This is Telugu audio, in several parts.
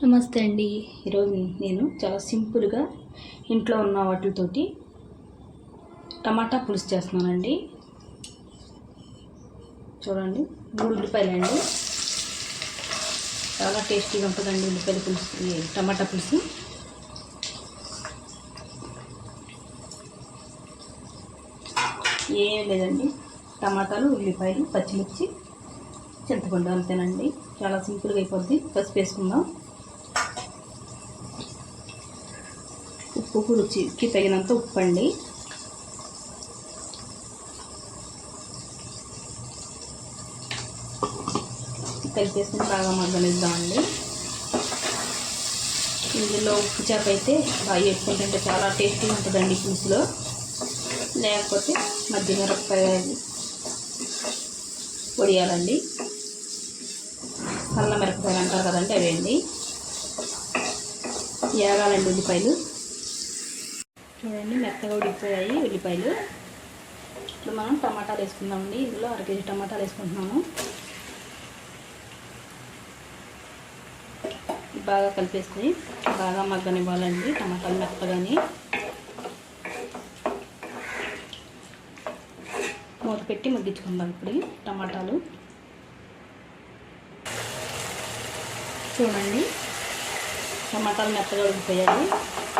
నమస్తే అండి. ఈరోజు నేను చాలా సింపుల్గా ఇంట్లో ఉన్న వాటితోటి టమాటా పులుసు చేస్తున్నానండి. చూడండి, 3 ఉల్లిపాయలండి. చాలా టేస్టీగా ఉంటుందండి ఉల్లిపాయల పులుసు, టమాటా పులుసు. ఏం లేదండి, టమాటాలు, ఉల్లిపాయలు, పచ్చిమిర్చి, చింతపండు, అంతేనండి. చాలా సింపుల్గా అయిపోద్ది. పసుపు వేసుకుందాం. ఉప్పు రుచికి తగినంత ఉప్పు అండి. కలిపేసుకుని బాగా మగ్గనిద్దామండి. ఇందులో ఉప్పు చేప అయితే బాగా వేసుకుంటుంటే చాలా టేస్టీగా ఉంటుందండి పులుసులో. లేకపోతే మధ్యమిరపకాయలు పొడియాలండి, నల్ల మిరపకాయలు అంటారు కదండి, అవేండి. ఏగాలండి ఉల్లిపాయలు. చూడండి, మెత్తగా ఉడికిపోయాయి ఉల్లిపాయలు. ఇప్పుడు మనం టమాటాలు వేసుకుందామండి. ఇందులో 1 కేజీ టమాటాలు వేసుకుంటున్నాము. బాగా కలిపేసుకుని బాగా మగ్గనివ్వాలండి టమాటాలు మెత్తగాని. మూత పెట్టి మగ్గించుకుందాం ఇప్పుడు టమాటాలు. చూడండి, టమాటాలు మెత్తగా ఉడికిపోయాయి.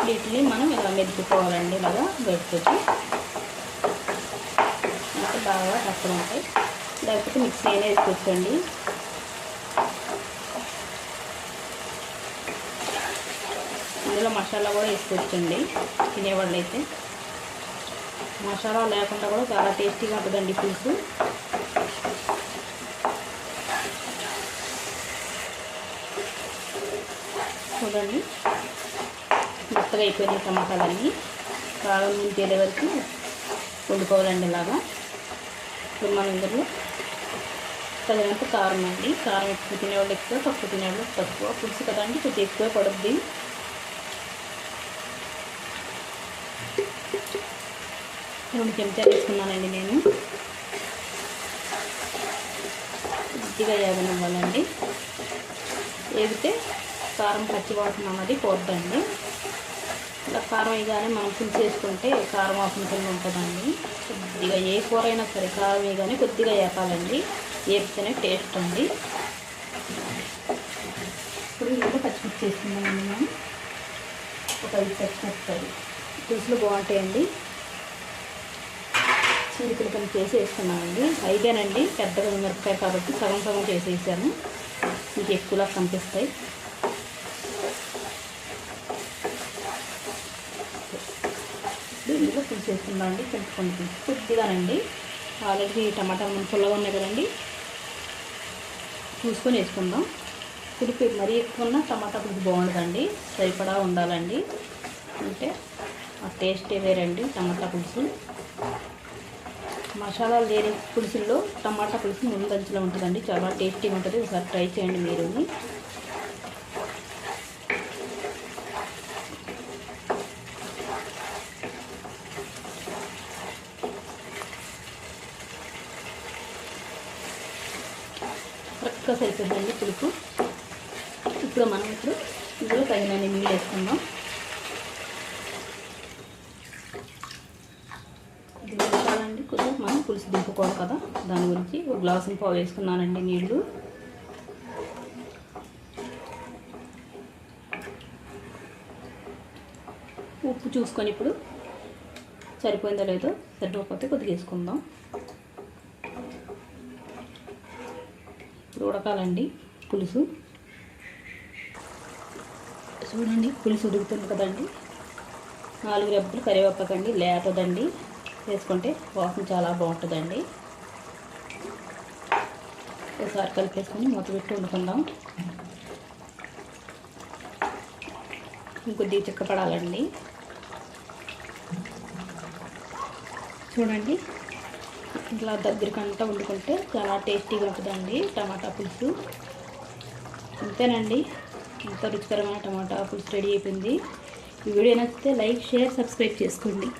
వీటిని మనం ఇలా మెదుపుకోవాలండి, ఇలాగా గడిపోతే అంటే బాగా మెత్తగా ఉంటాయి. లేకపోతే మిక్సీ అయినా వేసుకోవచ్చండి. ఇందులో మసాలా కూడా వేసుకోవచ్చండి తినేవాళ్ళు అయితే. మసాలా లేకుండా కూడా చాలా టేస్టీగా ఉంటుందండి పులుసు. చూడండి, మెత్తగా అయిపోయినాయి టమాటాలన్నీ. బాగా నీళ్ళే వరకు వండుకోవాలండి ఇలాగా. ఇప్పుడు మనం ఇందులో తగినంత కారం అండి. కారం ఎక్కువ తినేవాళ్ళు ఎక్కువ, తక్కువ తినేవాళ్ళు తక్కువ. పులుసు కదండి, కొంచెం ఎక్కువ పడుద్ది. 2 చెంచాలు వేసుకున్నానండి నేను. కొద్దిగా వేగనివ్వాలండి. వేగితే కారం పచ్చి వాసన అన్నది పోద్దండి. ఇలా కారం వేయగానే మనం పులుసు వేసుకుంటే కారం వాసన కింద ఉంటుందండి. కొద్దిగా ఏ కూర అయినా సరే కారం వేయగానే కొద్దిగా వేపాలండి. వేపితేనే టేస్ట్ అండి. ఇప్పుడు ఇందులో పచ్చిమిర్చి వేసుకుందామండి. మనం ఒక 5 పచ్చిమిరపకాయలు పులుసులో బాగుంటాయండి. చీలికలు కింద చేసి వేసుకున్నామండి. అయిగానండి, పెద్దగా మిరపకాయ కాబట్టి సగం సగం చేసేసాను. మీకు ఎక్కువలా కనిపిస్తాయి. ఇందులో పులుసు వేసుకుందాం అండి. చింతపండు పులుసు కొద్దిగానండి. ఆల్రెడీ టమాటాలు మన పుల్లగా ఉన్నాయి కదండి, చూసుకొని వేసుకుందాం. పులుపు మరీ ఎక్కువ ఉన్న టమాటా పులుసు బాగుండదండి, సరిపడా ఉండాలండి. అంటే ఆ టేస్టే వేరండి టమాటా పులుసు. మసాలాలు లేని పులుసుల్లో టమాటా పులుసు ముందంచులో ఉంటుందండి, చాలా టేస్టీగా ఉంటుంది. ఒకసారి ట్రై చేయండి మీరు. కరెక్ట్గా సరిపోతుందండి పులుపు. ఇప్పుడు మనం ఇందులో తగినన్ని నీళ్ళు వేసుకుందాం. ఇది వేసుకోవాలండి. కొద్దిగా మనం పులుసు దింపుకోవాలి కదా, దాని గురించి 1 గ్లాసు పావు వేసుకున్నానండి నీళ్ళు. ఉప్పు చూసుకొని ఇప్పుడు సరిపోయిందో లేదో, సరిపోతే కొద్దిగా వేసుకుందాం. ఇప్పుడు ఉడకాలండి పులుసు. చూడండి, పులుసు ఉడుకుతుంది కదండి. 4 రెబ్బలు కరివేపాకండి, లేతదండి. వేసుకుంటే వాసన చాలా బాగుంటుందండి. ఒకసారి కలిపేసుకొని మూత పెట్టి వండుకుందాం. ఇంకొద్దిగా చిక్కపడాలండి. చూడండి, ఇట్లా దగ్గరికంతా వండుకుంటే చాలా టేస్టీగా ఉంటుందండి టమాటా పులుసు. అంతేనండి, ఎంతో రుచికరమైన టమాటా పులుసు రెడీ అయిపోయింది. ఈ వీడియో నచ్చితే లైక్, షేర్, సబ్స్క్రైబ్ చేసుకోండి.